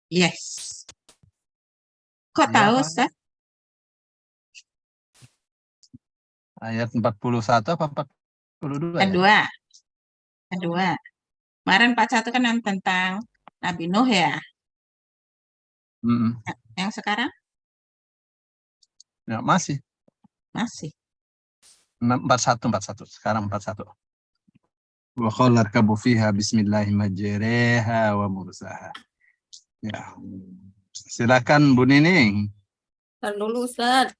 Yes. Kok Iya, tahu, Pak. Ustaz? Ayat 41 apa 42 ya? Kedua. Kedua. Kemarin 41 kan yang tentang Nabi Nuh ya. Mm-mm. Yang sekarang Ya, masih. masih. 41. Sekarang 41. Wa qala irkabu fiha bismillahi majriha wa mursaha. Ya. Silakan Bu Nining. Ntar dulu Ustaz.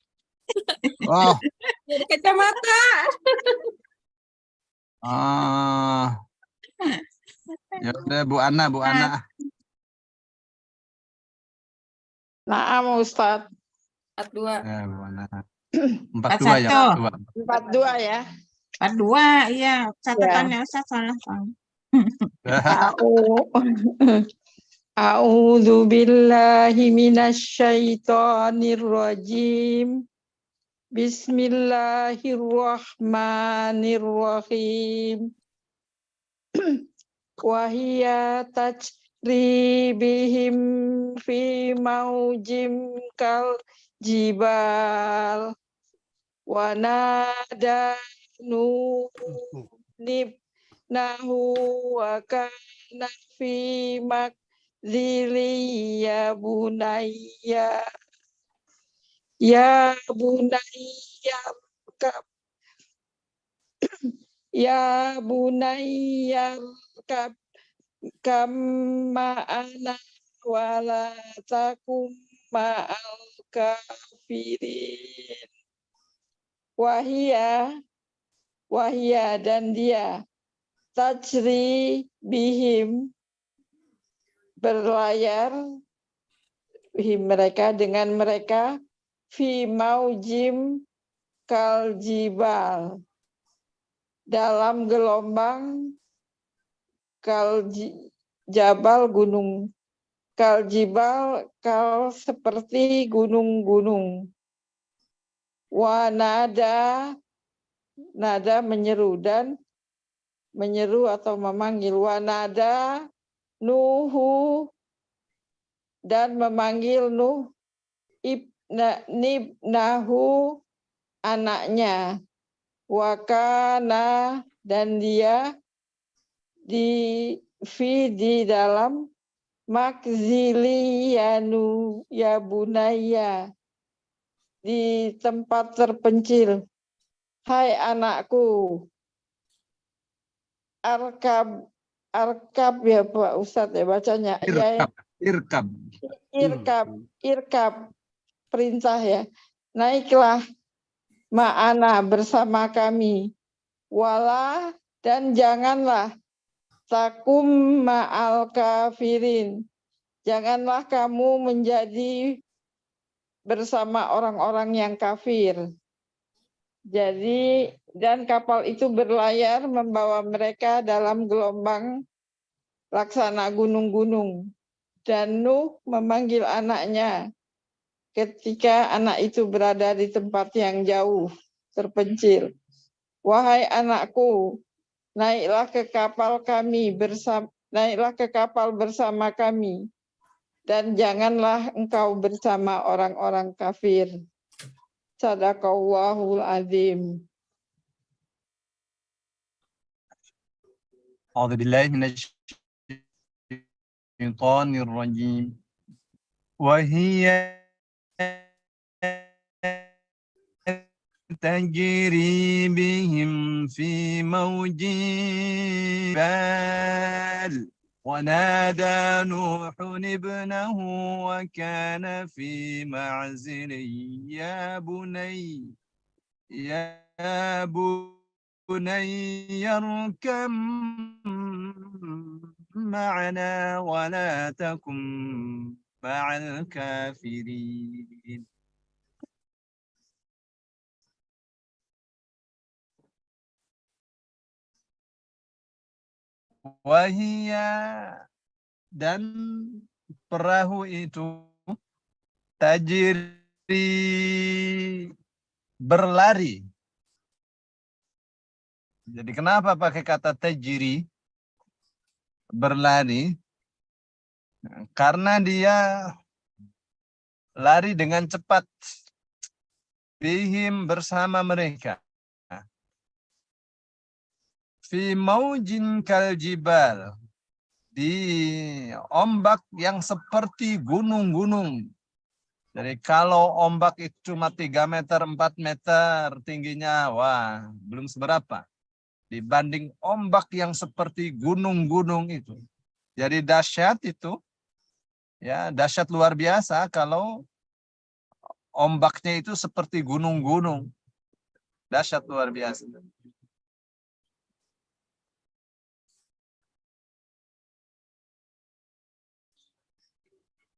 Oh, Jadi kacamata. ya udah Bu Ana. Naam Ustaz. 42. Ya, Bu Ana. 42 ya, 41. 42 ya. 42, iya. Catatannya Ustaz salah. A'udzu billahi minasyaitonir rajim. Bismillahirrahmanirrahim. Wa hiya tajri bihim fi maujim kal jibal wa nada nibnahu wa kana fi makzili ya bunayya kab ya bunayya kab kama ana wala takum ma'al kafirin. Wahia dan dia tajri bihim berlayar bihim mereka dengan mereka fi maujim kal jibal dalam gelombang jabal gunung kal jibal kal seperti gunung-gunung. Wa nada menyeru dan menyeru atau memanggil. Wa nada Nuhu dan memanggil Nuh nibnahu anaknya. Wa kana dan dia di dalam makzili ya bunaya di tempat terpencil. Hai anakku, arkab ya Pak Ustadz ya bacanya. Irkab perintah ya. Naiklah ma'ana bersama kami. Wala dan janganlah takum ma'al kafirin. Janganlah kamu menjadi bersama orang-orang yang kafir. Jadi dan kapal itu berlayar membawa mereka dalam gelombang laksana gunung-gunung. Dan Nuh memanggil anaknya ketika anak itu berada di tempat yang jauh, terpencil. Wahai anakku, naiklah ke kapal bersama kami, dan janganlah engkau bersama orang-orang kafir. Sadaqallahul azim. A'udzu billahi minasyaitonir rajim. Wa hiya tajri bihim fi mawjin bal wa nada Nuhun ibnahu wa kana fi ma'zili ya bunayya yarkam ma'ana wa la takum ma'al kafirin. Wahia dan perahu itu tajri berlari. Jadi kenapa pakai kata tajri berlari? Karena dia lari dengan cepat. Bihim bersama mereka. Fi maujin kal jibal. Di ombak yang seperti gunung-gunung. Jadi kalau ombak itu cuma 3 meter, 4 meter tingginya, wah belum seberapa. Dibanding ombak yang seperti gunung-gunung itu. Jadi dahsyat itu, ya dahsyat luar biasa kalau ombaknya itu seperti gunung-gunung. Dahsyat luar biasa.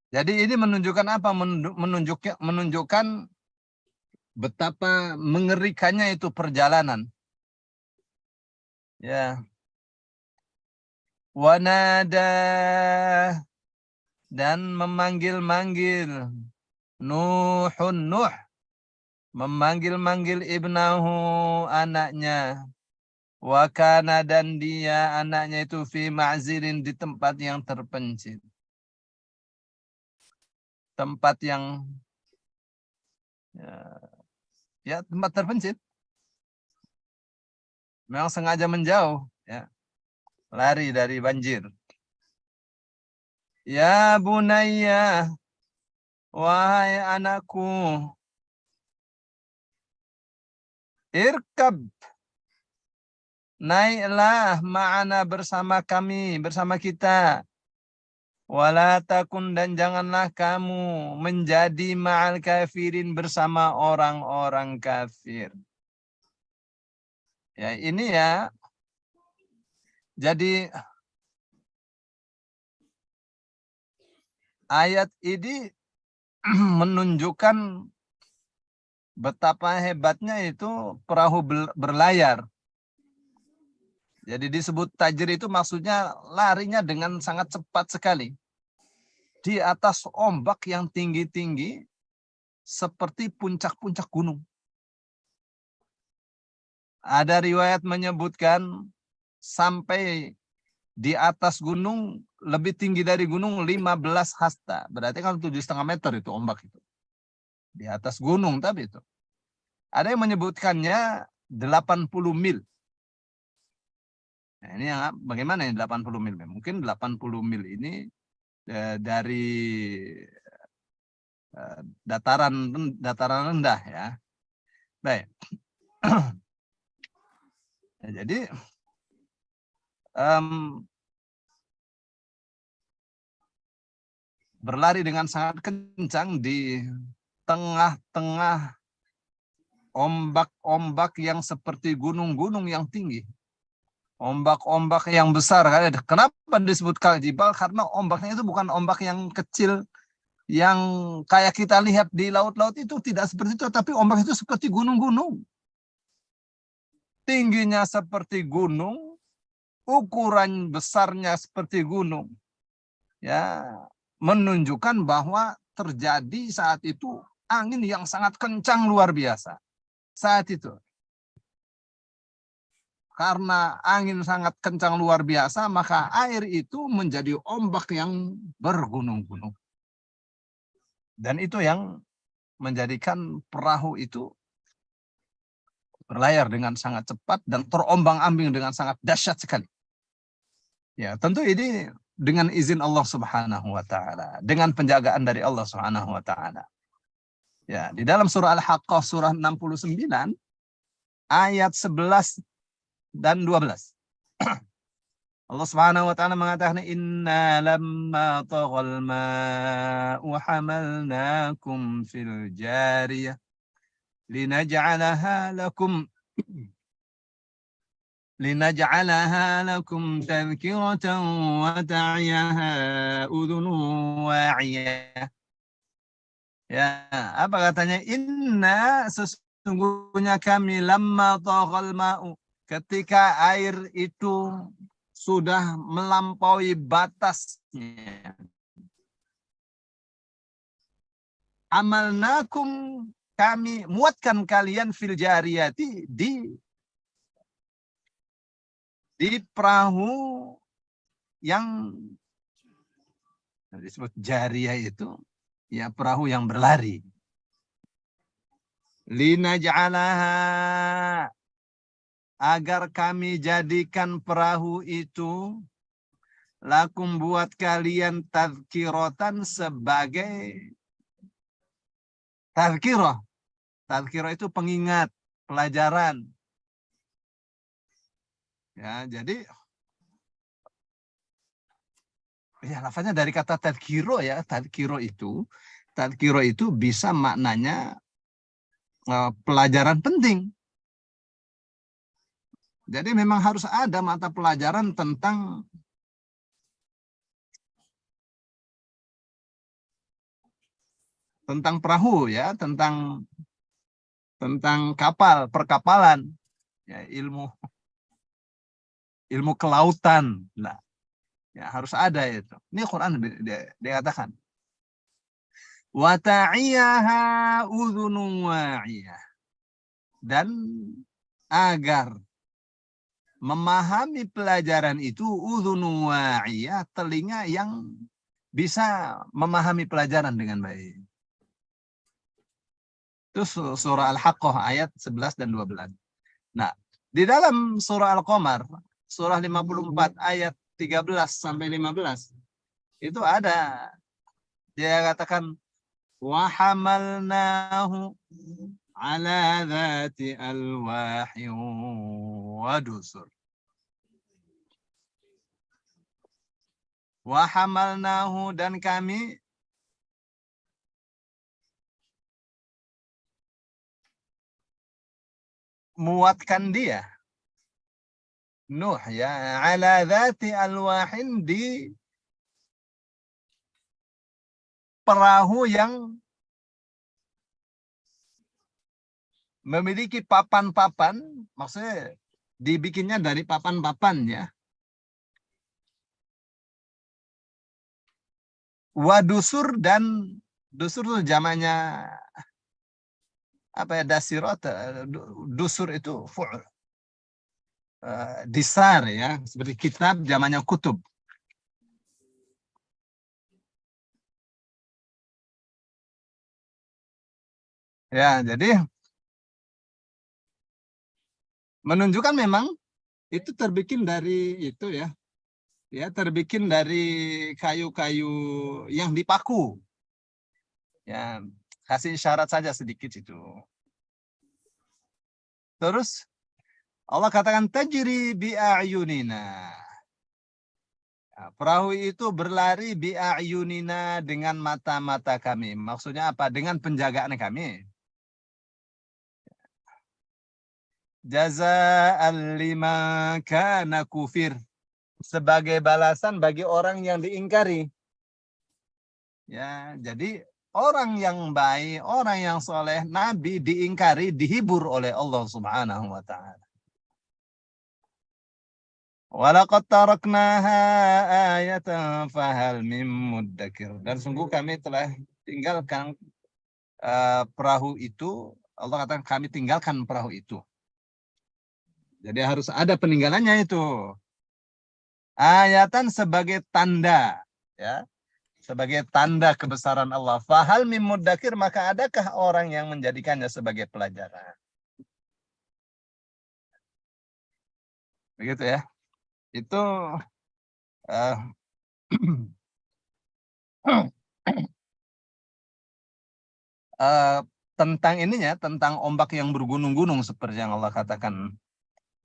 Jadi ini menunjukkan apa? Menunjukkan betapa mengerikannya itu perjalanan. Ya. Wanada dan memanggil-manggil Nuhun Nuh memanggil-manggil ibnahu anaknya. Wakana dan dia anaknya itu fi ma'zilin di tempat yang terpencil. Tempat yang ya tempat terpencil. Memang sengaja menjauh, ya. Lari dari banjir. Ya bunayya, wahai anakku, irkab, naiklah ma'ana bersama kami, bersama kita. Wala takun dan janganlah kamu menjadi ma'al kafirin bersama orang-orang kafir. Ya, ini ya. Jadi ayat ini menunjukkan betapa hebatnya itu perahu berlayar. Jadi disebut tajir itu maksudnya larinya dengan sangat cepat sekali. Di atas ombak yang tinggi-tinggi seperti puncak-puncak gunung. Ada riwayat menyebutkan sampai di atas gunung lebih tinggi dari gunung 15 hasta. Berarti kan 7,5 meter itu ombak itu. Di atas gunung tapi itu. Ada yang menyebutkannya 80 mil. Nah, ini yang bagaimana ya 80 mil? Mungkin 80 mil ini dari dataran rendah ya. Baik. Ya, jadi berlari dengan sangat kencang di tengah-tengah ombak-ombak yang seperti gunung-gunung yang tinggi. Ombak-ombak yang besar. Kenapa disebut kaljibal? Karena ombaknya itu bukan ombak yang kecil, yang kayak kita lihat di laut-laut itu tidak seperti itu. Tapi ombak itu seperti gunung-gunung. Tingginya seperti gunung, ukuran besarnya seperti gunung. Ya, menunjukkan bahwa terjadi saat itu angin yang sangat kencang luar biasa. Saat itu. Karena angin sangat kencang luar biasa, maka air itu menjadi ombak yang bergunung-gunung. Dan itu yang menjadikan perahu itu berlayar dengan sangat cepat dan terombang-ambing dengan sangat dahsyat sekali. Ya, tentu ini dengan izin Allah Subhanahu wa taala, dengan penjagaan dari Allah Subhanahu wa taala. Ya, di dalam surah Al-Haqqah surah 69 ayat 11 dan 12. Allah Subhanahu wa taala mengatakan inna lamma taghal ma'u hamalnakum fil jariyah linaj'alaha lakum tadhkiratan wa ta'iyaha udhunun wa'iyah. Ya, apa katanya? Inna sesungguhnya kami lamma taghal ma'u, ketika air itu sudah melampaui batasnya. Amalnakum, kami muatkan kalian fil jariyati di perahu yang Disebut jariyah itu ya perahu yang berlari. Linaj'alaha, agar kami jadikan perahu itu lakum buat kalian tadhkiratan sebagai tadhkirah. Tadhkirah itu pengingat, pelajaran. Ya, jadi ya lafaznya dari kata tadhkiro ya. Tadhkiro itu bisa maknanya pelajaran penting. Jadi memang harus ada mata pelajaran tentang perahu ya, tentang kapal, perkapalan, ya, ilmu kelautan. Nah, ya harus ada itu. Ini Quran dikatakan. Wa ta'iyaha udhunun wa'iyah. Dan agar memahami pelajaran itu udhunun wa'iyah, telinga yang bisa memahami pelajaran dengan baik. Itu surah Al-Haqqah ayat 11 dan 12. Nah, di dalam surah Al-Qamar, surah 54 ayat 13 sampai 15, itu ada, dia katakan, wa hamalnahu ala dhati alwahi wa dusur. Wa hamalnahu, dan kami muatkan dia, Nuh ya, ala dhati alwahin, di perahu yang memiliki papan-papan, maksudnya dibikinnya dari papan-papan ya. Wadusur, dan dusur itu jamannya apa ya, dasirat. Dusur itu fu'ul. Disar ya, seperti kitab zamannya kutub. Ya, jadi menunjukkan memang itu terbikin dari itu ya. Ya, terbikin dari kayu-kayu yang dipaku. Ya, kasih isyarat saja sedikit itu. Terus Allah katakan tajri bi'ayunina. Nah, perahu itu berlari bi'ayunina, dengan mata-mata kami. Maksudnya apa? Dengan penjagaan kami. Jaza'an liman kana kufir. Sebagai balasan bagi orang yang diingkari. Ya, jadi orang yang baik, orang yang soleh, Nabi diingkari, dihibur oleh Allah Subhanahu wa ta'ala. Walaqad taraknaha ayatan fahal mim muddakir. Dan sungguh kami telah tinggalkan perahu itu. Allah katakan kami tinggalkan perahu itu. Jadi harus ada peninggalannya itu. Ayatan sebagai tanda, ya, sebagai tanda kebesaran Allah. Fahal mim muddakir, maka adakah orang yang menjadikannya sebagai pelajaran? Begitu ya. Itu tentang ininya, tentang ombak yang bergunung-gunung seperti yang Allah katakan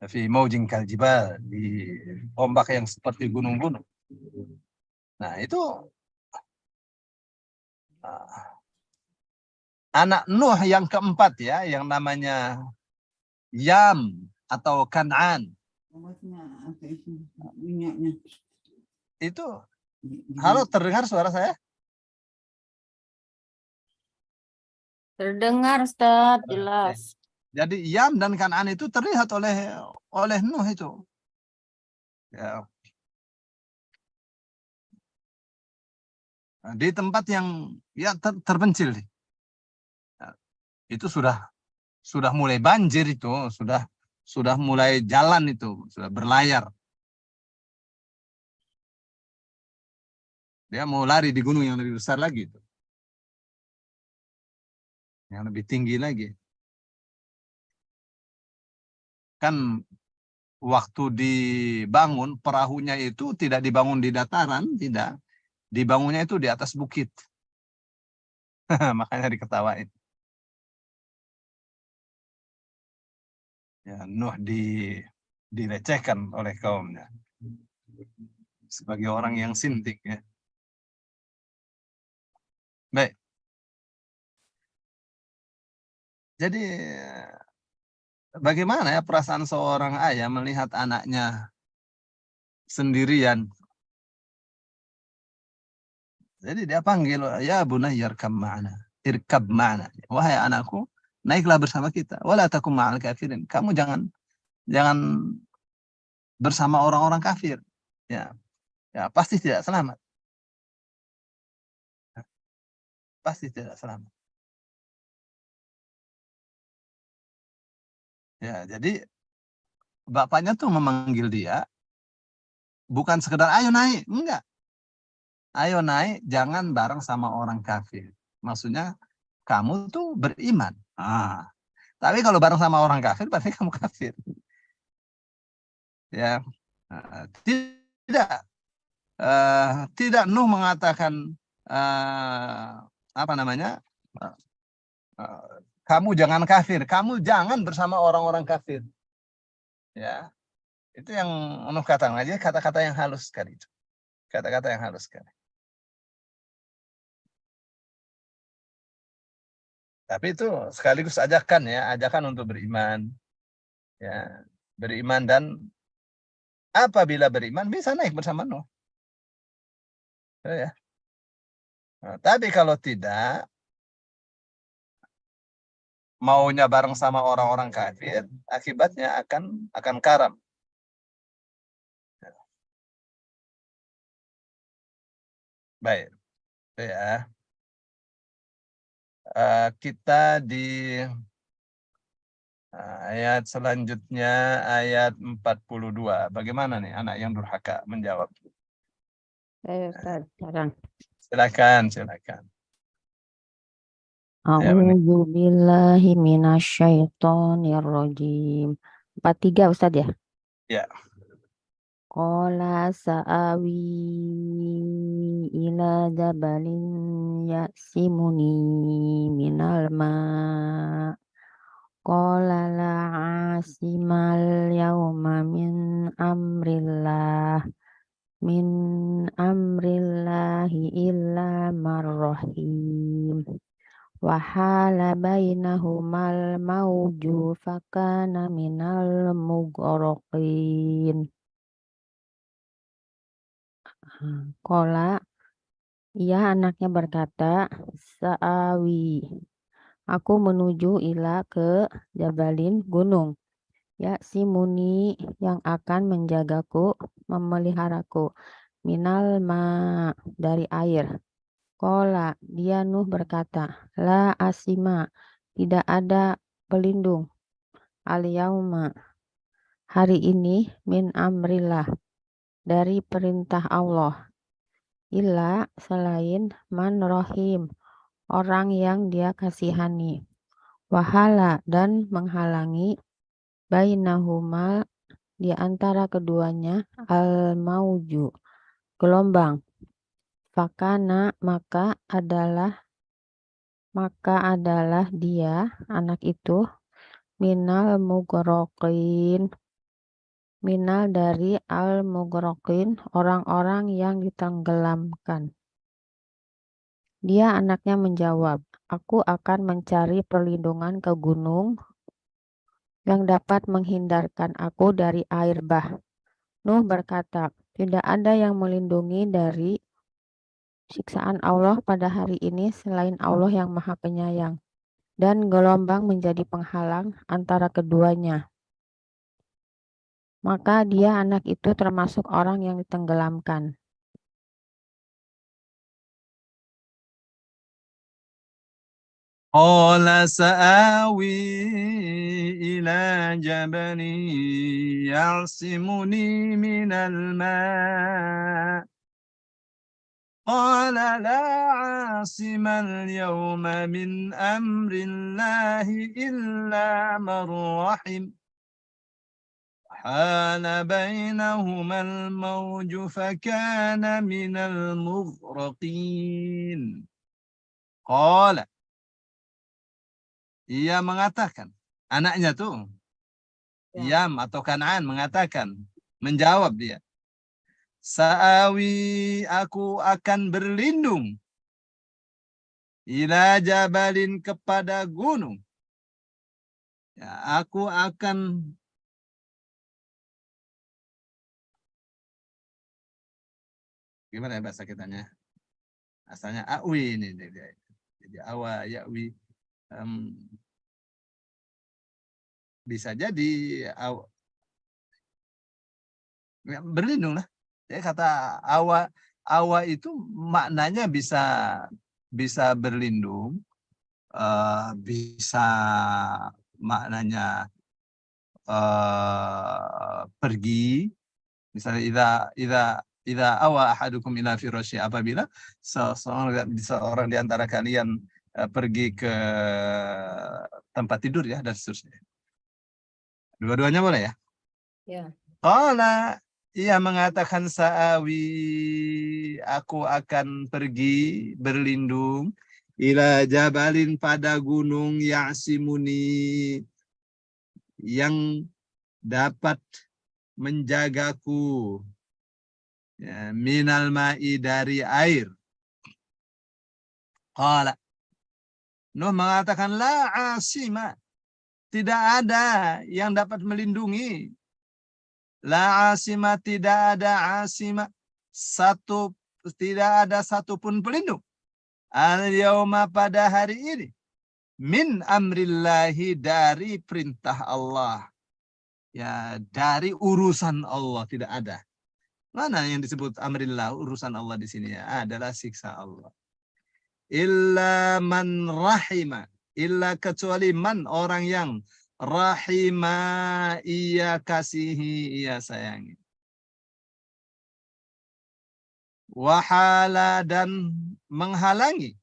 fi maujin kaljibal, di ombak yang seperti gunung-gunung. Nah, itu anak Nuh yang keempat ya, yang namanya Yam atau Kan'an. Itu, halo, terdengar suara saya? Terdengar, Ustaz, jelas. Jadi Yam dan Kan'an itu terlihat oleh Nuh itu. Ya. Di tempat yang ya terpencil. Ya. Itu sudah mulai banjir itu, sudah mulai jalan itu, sudah berlayar. Dia mau lari di gunung yang lebih besar lagi, yang lebih tinggi lagi. Kan waktu dibangun perahunya itu tidak dibangun di dataran, tidak. Dibangunnya itu di atas bukit. Makanya diketawain. Ya, Nuh dilecehkan oleh kaumnya sebagai orang yang sinting, ya. Baik. Jadi bagaimana ya perasaan seorang ayah melihat anaknya sendirian? Jadi dia panggil, ya bunayya irkab ma'ana, irkab ma'ana. Wahai anakku, naiklah bersama kita. Wala takum ma'al kafirin. Kamu jangan bersama orang-orang kafir. Ya, ya pasti tidak selamat. Pasti tidak selamat. Ya, jadi bapaknya tuh memanggil dia bukan sekedar ayo naik, enggak. Ayo naik, jangan bareng sama orang kafir. Maksudnya kamu tuh beriman. Tapi kalau bareng sama orang kafir, berarti kamu kafir. Ya, tidak Nuh mengatakan apa namanya? Kamu jangan kafir, kamu jangan bersama orang-orang kafir. Ya, itu yang Nuh katakan aja, kata-kata yang halus sekali itu. Kata-kata yang halus sekali. Tapi itu sekaligus ajakan, ya, ajakan untuk beriman. Ya, beriman, dan apabila beriman bisa naik bersama Nuh. Ya. Nah, tapi kalau tidak, maunya bareng sama orang-orang kafir, akibatnya akan karam. Baik, ya. Kita di ayat selanjutnya, ayat 42. Bagaimana nih anak yang durhaka menjawab? Ustaz, sekarang. Silakan. Ya, benar. A'udzu billahi minasyaitonir rajim. 43 Ustaz ya? Ya. Qala sa'awi ila jabalin ya'simuni minal ma'. Qala la asimal yawma min amrillahi illa marrahim. Wahala bainahumal mauju fakana minal mughraqin. Qala, ia anaknya berkata, sa'awi, aku menuju ila ke jabalin gunung, ya simuni yang akan menjagaku, memeliharaku, minal ma dari air. Qala, dia Nuh berkata, la asima, tidak ada pelindung, al yauma, hari ini, min amrillah, dari perintah Allah, illa, selain, man rohim, orang yang dia kasihani, wahala, dan menghalangi, bainahumal, di antara keduanya, al mauju, gelombang, fakana, maka adalah dia, anak itu, minal mughraqin, minal dari al-mughraqin, orang-orang yang ditenggelamkan. Dia anaknya menjawab, aku akan mencari perlindungan ke gunung yang dapat menghindarkan aku dari air bah. Nuh berkata, tidak ada yang melindungi dari siksaan Allah pada hari ini selain Allah yang Maha Penyayang. Dan gelombang menjadi penghalang antara keduanya. Maka dia anak itu termasuk orang yang ditenggelamkan. Qala sa'awi ila jabalin ya'simuni minal ma'. Qala la asimal yawma min amrillahi illa man rahim. حال بينهما الموج فكان من المغرقين. Qala, ia mengatakan, anaknya tuh, Yam atau Kan'an mengatakan, menjawab dia, Sa'awi, aku akan berlindung, ila jabalin, kepada gunung. Ya, aku akan gimana ya bahasa kitanya? Asalnya awi ini dia. Jadi awa ya'wi, bisa jadi berlindung lah. Ya, kata awa itu maknanya bisa berlindung, bisa maknanya pergi. Misalnya idza awa ahadukum ila firasyi, apabila seorang di antara kalian pergi ke tempat tidur, ya, dan seterusnya. Dua-duanya boleh ya? Ya. Qala, ia mengatakan, sa'awi, aku akan pergi berlindung, ila jabalin, pada gunung, ya'simuni, yang dapat menjagaku, ya, minal ma'i, dari air. Qala, Nuh mengatakan, la asima, tidak ada yang dapat melindungi. La asima, tidak ada asima, tidak ada satupun pelindung. Al-yawma, pada hari ini, min amrillahi, dari perintah Allah. Ya, dari urusan Allah tidak ada. Mana yang disebut amrillah, urusan Allah di sini, ya, adalah siksa Allah. Illa man rahima, illa, kecuali man, orang yang rahima, ia kasihi, ia sayangi. Wahala, dan menghalangi,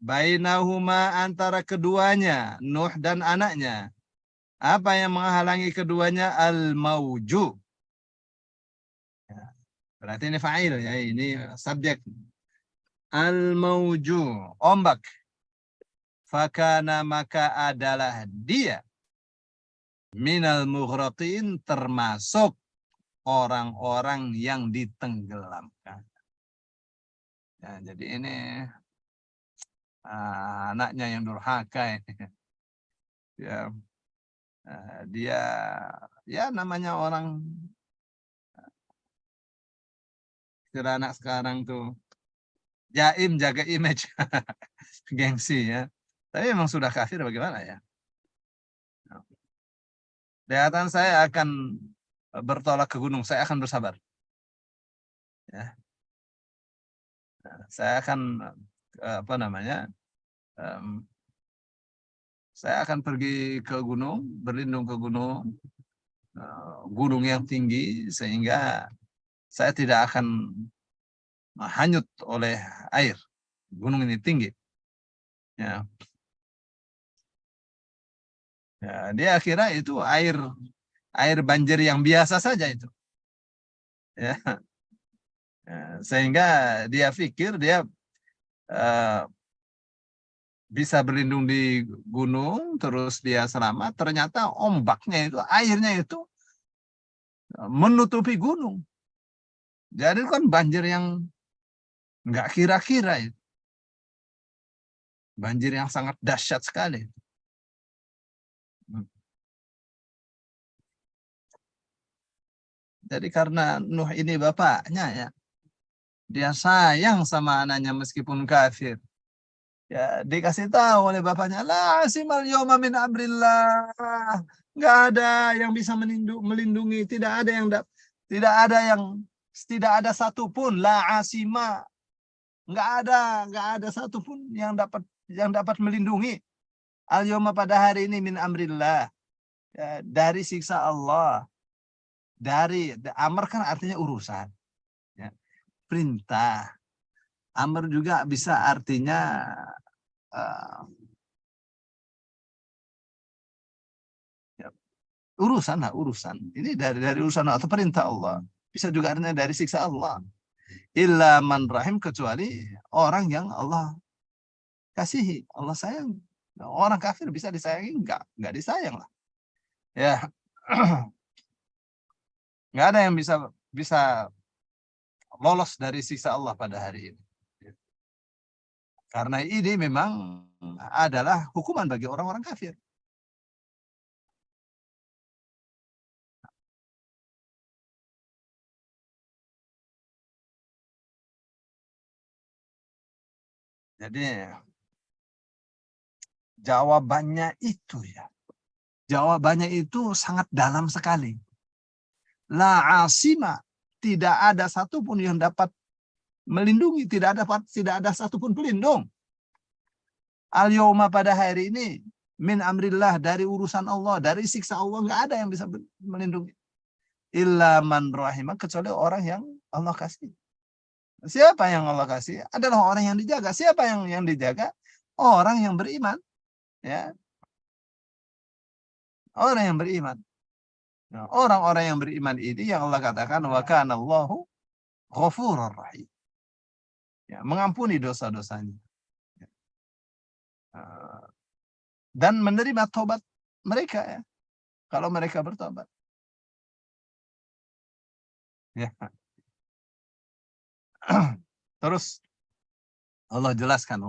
bainahuma, antara keduanya, Nuh dan anaknya. Apa yang menghalangi keduanya? Al-mauju. Berarti ini fa'il, ya, ini subjek. Al-mauju, ombak. Fakana, maka adalah dia, minal mughraqin, termasuk orang-orang yang ditenggelamkan. Ya, jadi ini anaknya yang durhaka ini. Ya, dia, ya, namanya orang, kira anak sekarang tuh jaim, jaga image, gengsi, ya. Tapi memang sudah kafir, bagaimana ya? Kelihatan saya akan bertolak ke gunung, saya akan bersabar. Ya. Saya akan saya akan pergi ke gunung, berlindung ke gunung, gunung yang tinggi, sehingga saya tidak akan hanyut oleh air. Gunung ini tinggi. Ya. Ya, dia kira itu air banjir yang biasa saja itu. Ya. Ya, sehingga dia pikir dia bisa berlindung di gunung, terus dia selamat. Ternyata ombaknya itu, airnya itu menutupi gunung. Jadi kan banjir yang nggak kira-kira itu. Banjir yang sangat dahsyat sekali. Jadi karena Nuh ini bapaknya, ya, dia sayang sama anaknya meskipun kafir. Ya, dikasih tahu oleh bapaknya, la asimal yawma min amrillah. Nggak ada yang bisa melindungi, tidak ada satupun, la asima. Nggak ada satupun yang dapat melindungi. Al yawma, pada hari ini, min amrillah, ya, dari siksa Allah. Dari amr kan artinya urusan, ya, perintah. Amr juga bisa artinya ya, urusan lah, urusan. Ini dari urusan atau perintah Allah. Bisa juga artinya dari siksa Allah. Illa man rahim, kecuali orang yang Allah kasihi, Allah sayang. Orang kafir bisa disayangi? Enggak disayang lah. Ya. Enggak ada yang bisa lolos dari siksa Allah pada hari ini. Karena ini memang adalah hukuman bagi orang-orang kafir. Jadi jawabannya itu ya. Jawabannya itu sangat dalam sekali. La asima, tidak ada satupun yang dapat melindungi, tidak ada satupun pelindung. Al yauma, pada hari ini, min amrillah, dari urusan Allah, dari siksa Allah, nggak ada yang bisa melindungi. Illa man rahimah, kecuali orang yang Allah kasih. Siapa yang Allah kasih? Adalah orang yang dijaga. Siapa yang dijaga? Orang yang beriman. Ya. Orang yang beriman. Nah, orang-orang yang beriman ini yang Allah katakan wa kana Allahu ghafurur rahim. Ya, mengampuni dosa-dosanya. Dan menerima tobat mereka ya. Kalau mereka bertobat. Ya. Terus Allah jelaskan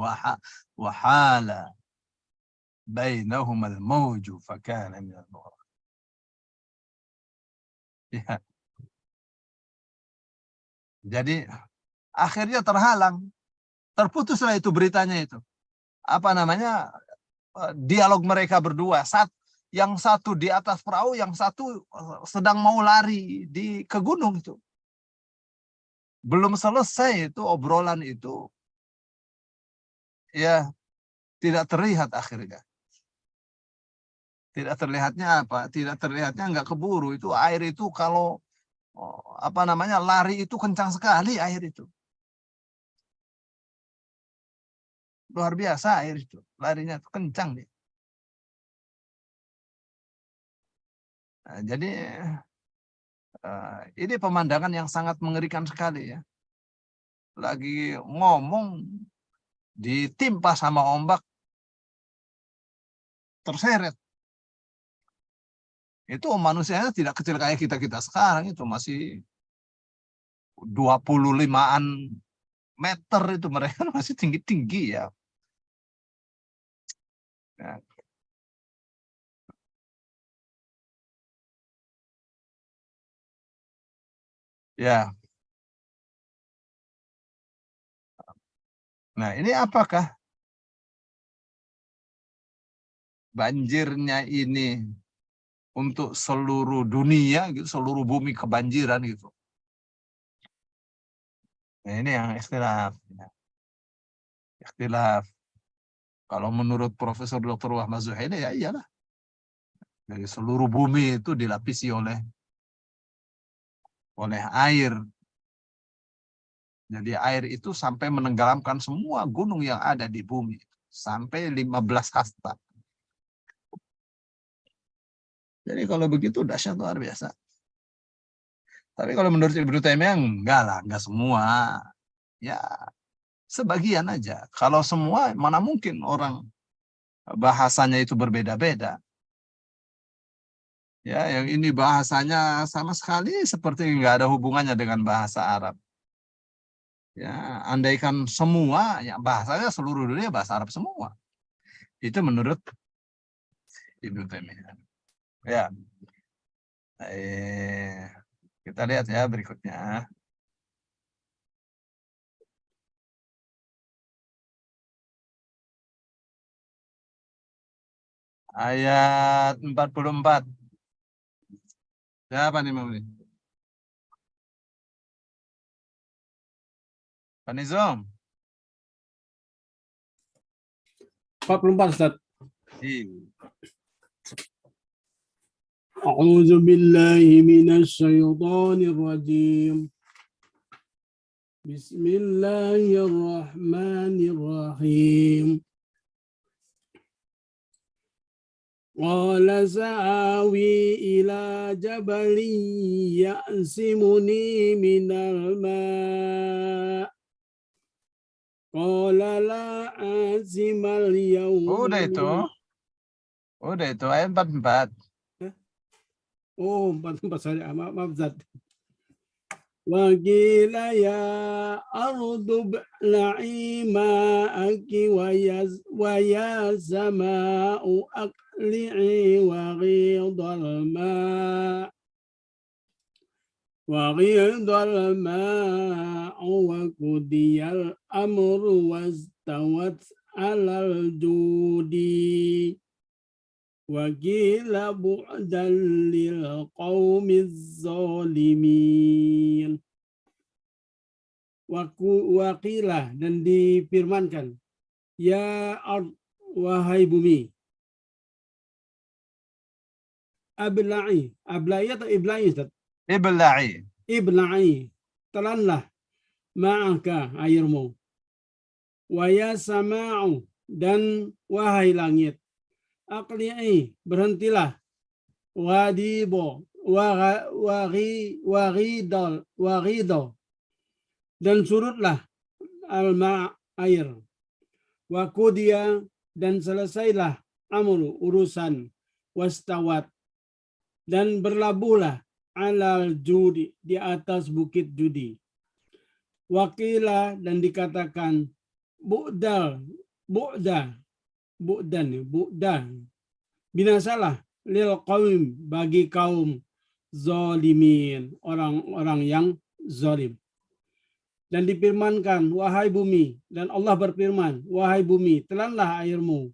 wahala bainahumal mawju fakana minal mughraqin. Ya. Jadi akhirnya terhalang, terputuslah itu beritanya itu. Apa namanya? Dialog mereka berdua. Yang satu di atas perahu, yang satu sedang mau lari ke gunung itu. Belum selesai itu obrolan itu. Ya, tidak terlihat akhirnya. Tidak terlihatnya apa? Tidak terlihatnya nggak keburu. Itu air itu kalau apa namanya lari itu kencang sekali air itu. Luar biasa air itu. Larinya itu kencang nih. Nah, jadi ini pemandangan yang sangat mengerikan sekali ya. Lagi ngomong ditimpa sama ombak, terseret. Itu manusianya tidak kecil kayak kita sekarang, itu masih 25-an meter itu, mereka masih tinggi-tinggi ya. Ya. Nah, ini apakah banjirnya ini untuk seluruh dunia gitu, seluruh bumi kebanjiran gitu. Nah, ini yang ikhtilaf. Ikhtilaf. Kalau menurut Profesor Dr. Wahmad Zuhaili ya iyalah. Dari seluruh bumi itu dilapisi oleh air. Jadi air itu sampai menenggelamkan semua gunung yang ada di bumi. Sampai 15 hasta. Jadi kalau begitu dahsyat luar biasa. Tapi kalau menurut Ibnu Taimiyah enggak lah, enggak semua. Ya, sebagian aja. Kalau semua mana mungkin orang bahasanya itu berbeda-beda. Ya, yang ini bahasanya sama sekali seperti enggak ada hubungannya dengan bahasa Arab. Ya, andaikan semua ya bahasanya seluruh dunia bahasa Arab semua. Itu menurut Ibnu Taimiyah. Ya. Kita lihat ya berikutnya. Ayat 44. Siapa nih Mami? Pak Nizam. 44 Ustaz. Iya. A'udzu billahi minasy syaithanir rajim. Bismillahirrahmanirrahim. Qala sa'awi ila jabalin ya'simuni minal ma'. Qala la azimal yawma Udah itu. Udah itu ayat 44. Oh, 44 saja. Maaf, Zat. Wa qila ya ardu bla'i ma'aki wa ya sama'u aqli'i wa ghidal ma' wa qudiyal amru wastawat 'alal judi wa qila bu'dan lil qaumiz zalimin. Wakilah dan difirmankan, ya ard, wahai bumi, abla'i atau ibla'i, Ustaz? Ibla'i. Ibla'i, telanlah ma'aka airmu, wa ya sama'u, dan wahai langit, aqli'i, berhentilah, wadibo, waghidal, dan surutlah al-ma' air, wa qudiya, dan selesailah amru urusan, wastawat, dan berlabuhlah alal judi, di atas bukit judi, wakila, dan dikatakan bu'dan, binasalah lil qaum, bagi kaum zalimin, orang-orang yang zalim. Dan difirmankan, wahai bumi, dan Allah berfirman, wahai bumi, telanlah airmu,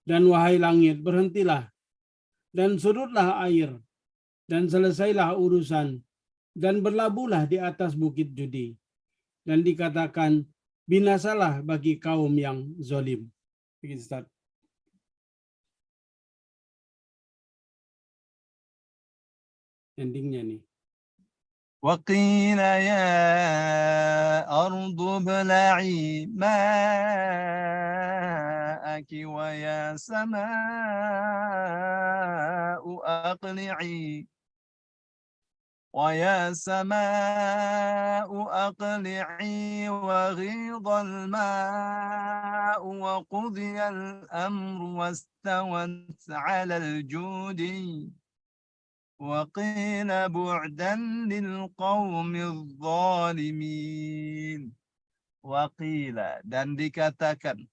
dan wahai langit, berhentilah, dan surutlah air, dan selesailah urusan, dan berlabuhlah di atas bukit judi. Dan dikatakan, binasalah bagi kaum yang zalim. Begitu, Ustaz. Endingnya nih. وقيل يا أرض ابلعي ماءك ويا سماء أقلعي وغيض الماء وقضي الأمر واستوت على الجود وقيل بعدا للقوم الظالمين. وقيل, dan dikatakan,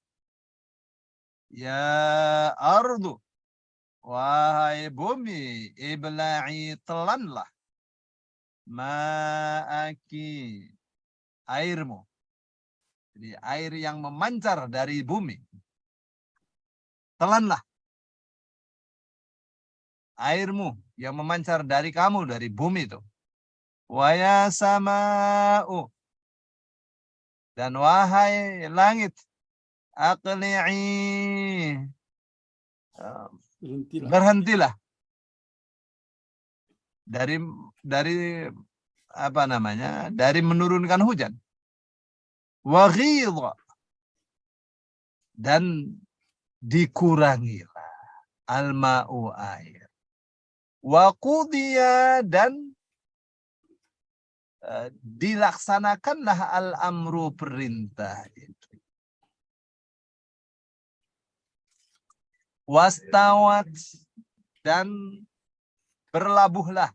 ya ardu, wahai bumi, ibla'i, telanlah, ma'aki, airmu. Jadi air yang memancar dari bumi, telanlah airmu yang memancar dari kamu, dari bumi itu. Wa ya sama'u, dan wahai langit, aqli'i, berhentilah dari apa namanya, dari menurunkan hujan. Wa ghidha, dan dikurangilah al-ma'u, air. Wa qudiya, dan dilaksanakanlah al-amru, perintah itu. Wastawat, dan berlabuhlah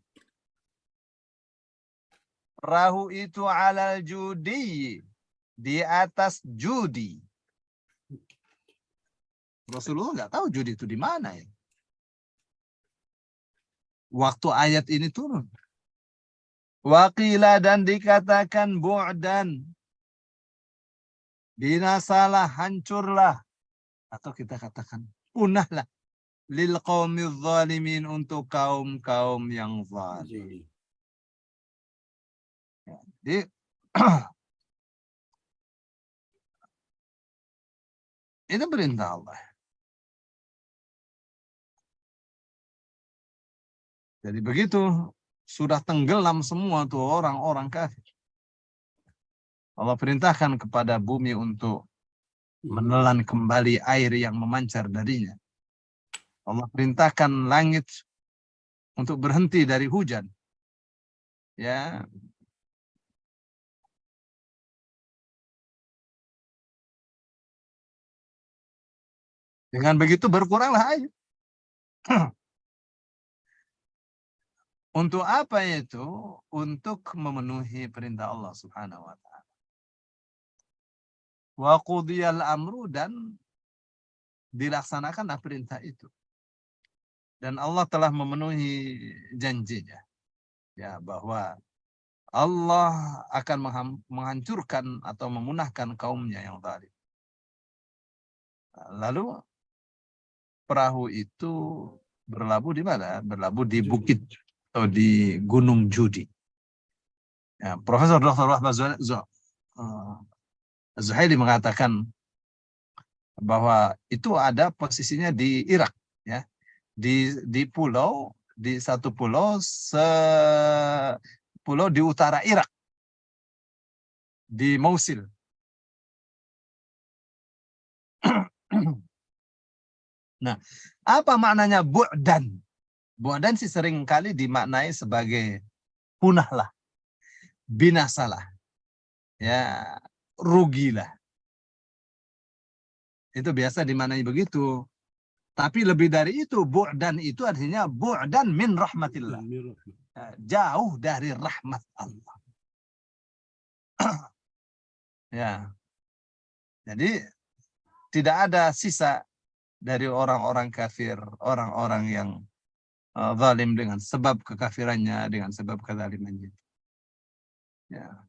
perahu itu alal judi, di atas judi. Rasulullah nggak tahu judi itu di mana ya. Waktu ayat ini turun. Waqila, dan dikatakan bu'dan, binasalah, hancurlah, atau kita katakan punahlah, lil qaumil zalimin, untuk kaum-kaum yang zalim. Jadi itu perintah Allah. Jadi begitu sudah tenggelam semua tuh orang-orang kafir, Allah perintahkan kepada bumi untuk menelan kembali air yang memancar darinya. Allah perintahkan langit untuk berhenti dari hujan. Ya. Dengan begitu berkuranglah air. Untuk apa itu? Untuk memenuhi perintah Allah Subhanahu wa taala. Wa qudiyal amru, dan dilaksanakanlah perintah itu. Dan Allah telah memenuhi janjinya. Ya, bahwa Allah akan menghancurkan atau memunahkan kaumnya yang zalim. Lalu perahu itu berlabuh di mana? Berlabuh di bukit atau di Gunung Judi. Ya, Profesor Dr. Wahbah Zuhaili mengatakan bahwa itu ada posisinya di Irak, ya, di pulau, di satu pulau pulau di utara Irak, di Mosul. Nah, apa maknanya bu'dan? Bu'dan sih sering kali dimaknai sebagai punahlah, binasalah, ya, rugilah. Itu biasa dimaknai begitu. Tapi lebih dari itu, bu'dan itu artinya bu'dan min rahmatillah. Jauh dari rahmat Allah. Ya. Jadi tidak ada sisa dari orang-orang kafir, orang-orang yang zalim dengan sebab kekafirannya, dengan sebab kezalimannya. Ya.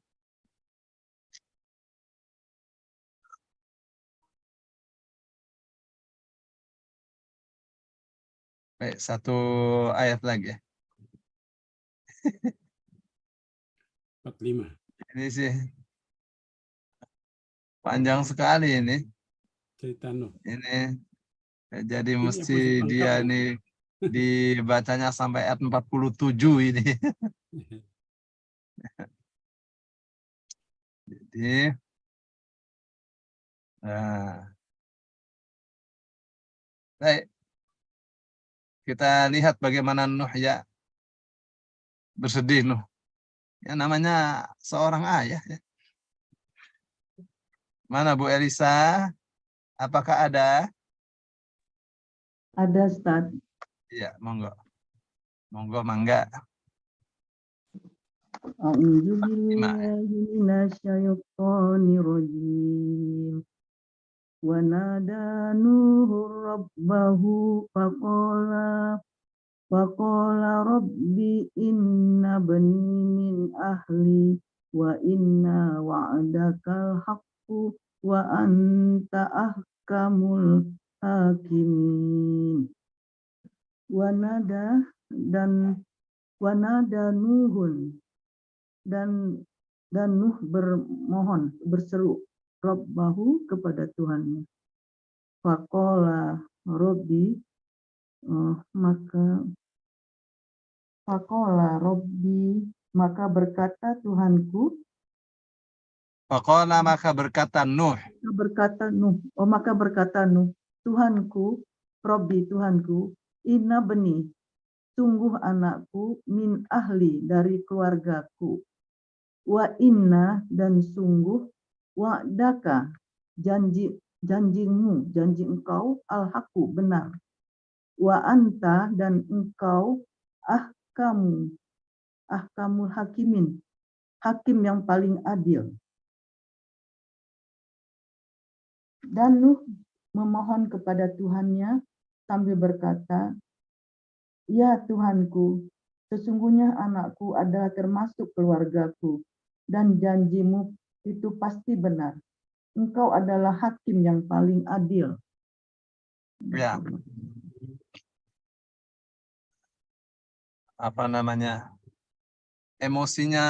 Baik, satu ayat lagi. 45. Ini sih panjang sekali ini. Cerita Nuh. Ini jadi Ini mesti yang dia lengkap, nih dibacanya sampai ayat 47 ini. Jadi baik. Kita lihat bagaimana Nuh ya bersedih Nuh. Ya namanya seorang ayah ya. Mana Bu Elisa? Apakah ada? Ada, Ustaz. Iya, monggo. Monggo mangga. A'udzu billahi minasyaitonir rajim. Wa nada Nuhur rabbahu faqala rabbi inna bani min ahli wa inna wa'dakal haqqu wa anta ahkamul hakimin. Wanada Nuhun, dan Nuh bermohon, berseru Rabbahu, kepada Tuhannya. Faqala Rabbi, maka berkata Tuhanku. Faqala, maka berkata Nuh. Maka berkata Nuh, Tuhanku, Rabbi, Tuhanku, inna beni, sungguh anakku, min ahli, dari keluargaku, wa inna, dan sungguh, wa'daka, janjimu, janji engkau, al-haqqu, benar, wa anta, dan engkau, ahkamul hakimin, hakim yang paling adil. Dan Nuh memohon kepada Tuhannya sambil berkata, ya Tuhanku, sesungguhnya anakku adalah termasuk keluargaku, dan janjimu itu pasti benar. Engkau adalah hakim yang paling adil. Ya. Apa namanya? Emosinya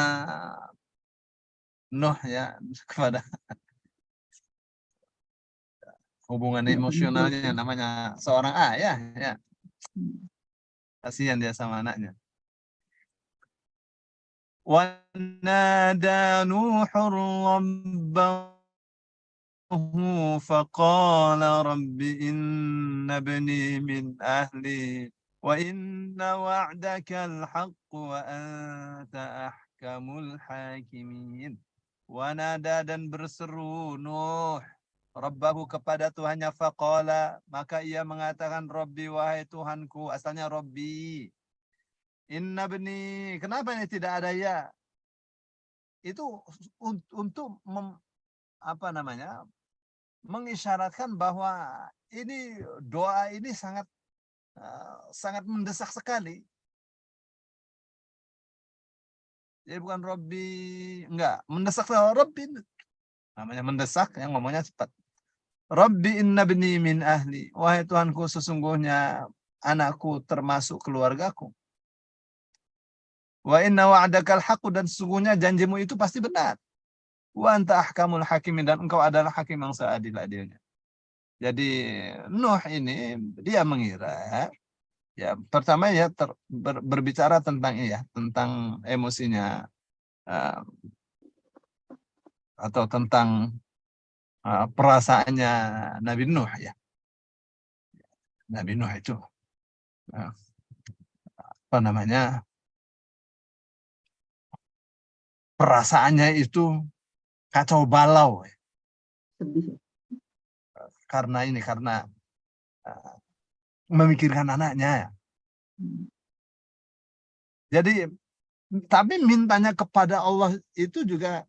Nuh ya kepada hubungan emosionalnya, namanya seorang ayah ya. Kasihan dia sama anaknya. ونادى نوح ربه فقال رب إن ابني من أهلي وإن وعدك الحق وأنت أحكم الحاكمين. Wanada dan berseru Nuh Rabbahu kepada Tuhannya, faqala maka ia mengatakan Rabbi wahai Tuhanku, asalnya Rabbi. Inna bni, kenapa ini tidak ada ya? Itu untuk mengisyaratkan bahwa ini doa ini sangat mendesak sekali. Jadi bukan Robbi, enggak, mendesak Robbi. Namanya mendesak, yang ngomongnya cepat. Rabbi inna bni min ahli. Wahai Tuhanku, sesungguhnya anakku termasuk keluargaku. Wa inna wa'dakal haqqu, dan sesungguhnya janjimu itu pasti benar. Wa anta ahkamul hakimin, dan engkau adalah hakim yang seadil-adilnya. Jadi Nuh ini dia mengira, ya pertama ya berbicara tentang tentang emosinya atau tentang perasaannya Nabi Nuh ya. Nabi Nuh itu perasaannya itu kacau balau ya. Sedih. Karena memikirkan anaknya. Jadi tapi mintanya kepada Allah itu juga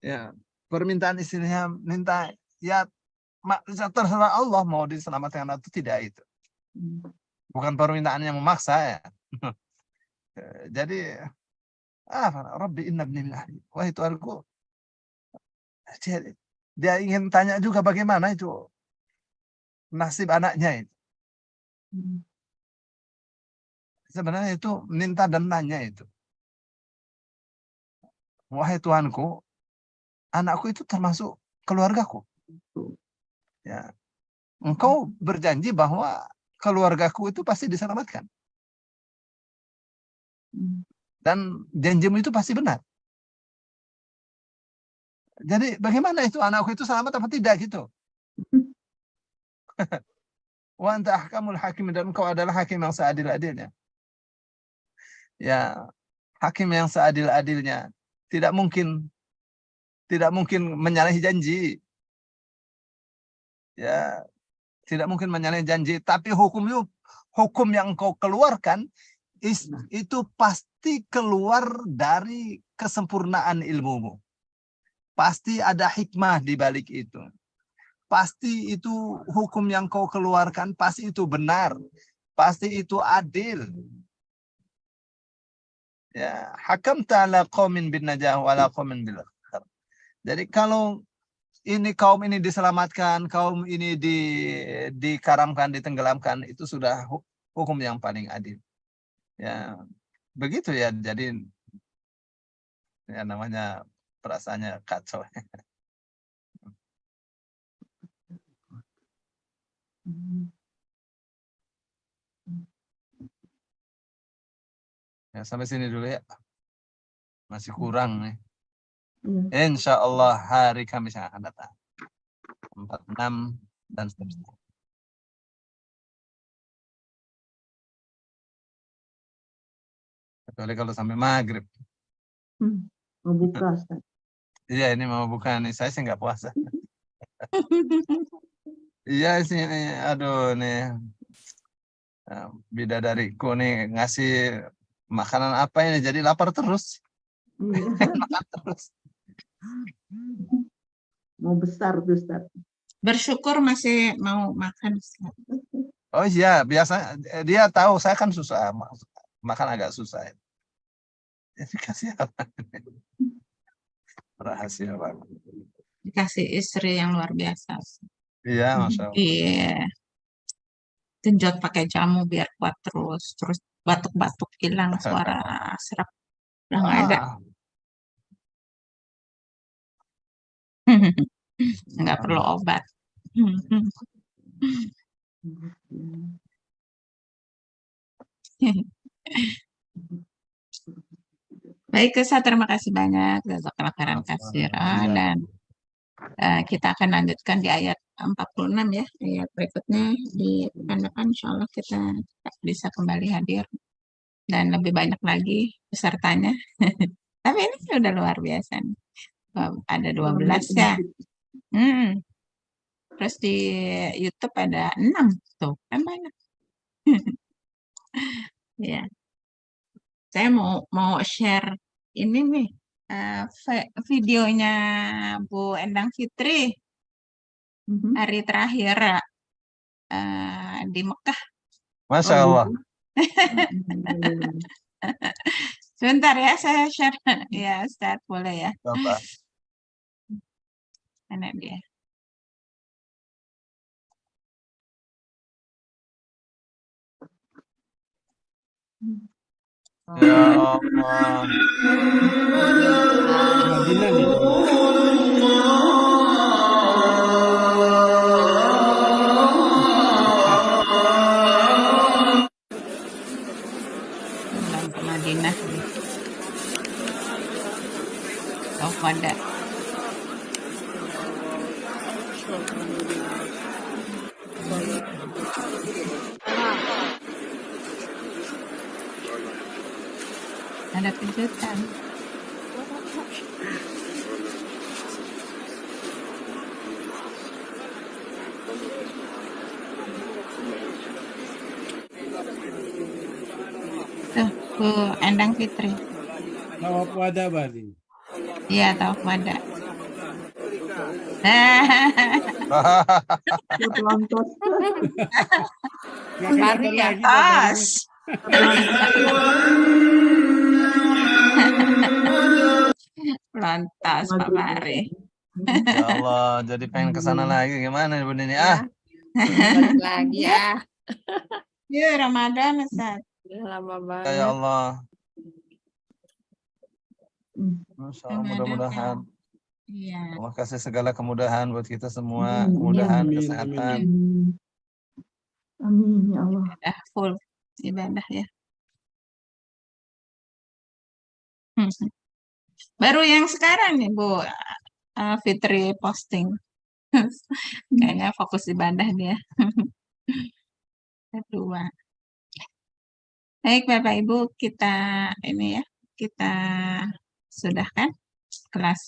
ya, permintaan istrinya minta ya terserah Allah mau diselamatkan atau tidak itu. Bukan permintaan yang memaksa ya. Jadi Rabbi inna ibni min ahli. Wahai Tuhanku. Dia ingin tanya juga bagaimana itu nasib anaknya itu. Sebenarnya itu minta dan nanya itu. Wahai Tuhanku, anakku itu termasuk keluargaku. Ya. Engkau berjanji bahwa keluargaku itu pasti diselamatkan. Dan janjimu itu pasti benar. Jadi bagaimana itu anakku itu selamat apa tidak gitu? Wa anta ahkamul hakim, dan engkau adalah hakim yang seadil-adilnya. Ya, hakim yang seadil-adilnya tidak mungkin menyalahi janji. Ya, tidak mungkin menyalahi janji, tapi hukum yang engkau keluarkan itu pasti keluar dari kesempurnaan ilmumu. Pasti ada hikmah di balik itu. Pasti itu hukum yang kau keluarkan, pasti itu benar. Pasti itu adil. Ya, hakam ta'ala qaumin bin najah wa la qaumin bil akhir. Jadi kalau kaum ini diselamatkan, kaum ini dikaramkan, ditenggelamkan, itu sudah hukum yang paling adil. Ya, begitu ya. Jadi ya namanya perasaannya kacau. Ya, sampai sini dulu ya. Masih kurang nih. Insya Allah hari Kamis yang akan datang. 46 dan seterusnya. Kecuali kalau sampai maghrib. Mau buka, Ustaz. Iya, ini mau buka nih. Saya sih nggak puasa. Iya sih, ini, aduh nih. Bidadariku nih ngasih makanan apa ini, jadi lapar terus. Makan terus. Mau besar tuh, Ustaz. Bersyukur masih mau makan. Oh iya, biasa dia tahu saya kan susah makan, agak susah. Jadi kasih apa? Rahasia banget. Dikasih istri yang luar biasa. Iya, Masya Allah. Iya. Genjot pakai jamu biar kuat terus batuk-batuk hilang, suara serak udah nggak ada. Nggak perlu obat. Baik, Ustaz, terima kasih banyak. Jazakallah khairan katsiran. Iya. Dan kita akan lanjutkan di ayat 46 ya. Ayat berikutnya di pekan depan insya Allah kita bisa kembali hadir. Dan lebih banyak lagi pesertanya. Tapi ini sudah luar biasa nih. Ada 12 ya. Terus di YouTube ada 6 tuh, kan banyak. Ya, saya mau share ini nih videonya Bu Endang Fitri Mhm. hari terakhir di Mekah. Masya Oh, Allah. Alhamdulillah. Sebentar ya, saya share. Ya, Ustaz, boleh ya? Coba. Mana dia? Ya Allah. Madinah nih. Pulang ke Madinah. Oh, pada. Ada kejutan. Tuh, Bu Endang Fitri. Tawaf wada berarti. Iya, tahu pada. Siap lantas. Nggak kelihatan Di lagi atas. Lantas, Pak Mari. Ya Allah, jadi pengen ke sana lagi. Gimana Bu Nini? Ah, Balik lagi ya. Ya, Ramadan, Ustaz. Udah lama ya banget. Allah. Hmm. Masya Allah, Ramadan, mudah-mudahan Iya. Allah kasih segala kemudahan buat kita semua. Amin. Kemudahan, Amin, kesehatan. Amin. Amin ya Allah. Udah full ibadah ya. Baru yang sekarang nih, Bu Fitri posting. Kayaknya fokus ibadah dia. Kedua. Baik, Bapak Ibu, kita ini ya, kita sudahkan kelas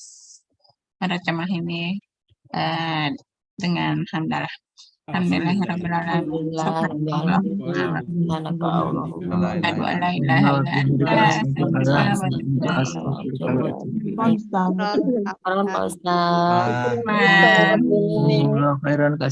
meracamah ini dengan hamdalah. Alhamdulillahirabbil alamin. Alhamdulillah. Subhanaka Allahumma. Asyhadu an la ilaha illa anta astaghfiruka wa atubu ilaik. Konstan. Pak Ustaz. Ah. Khairan Apa?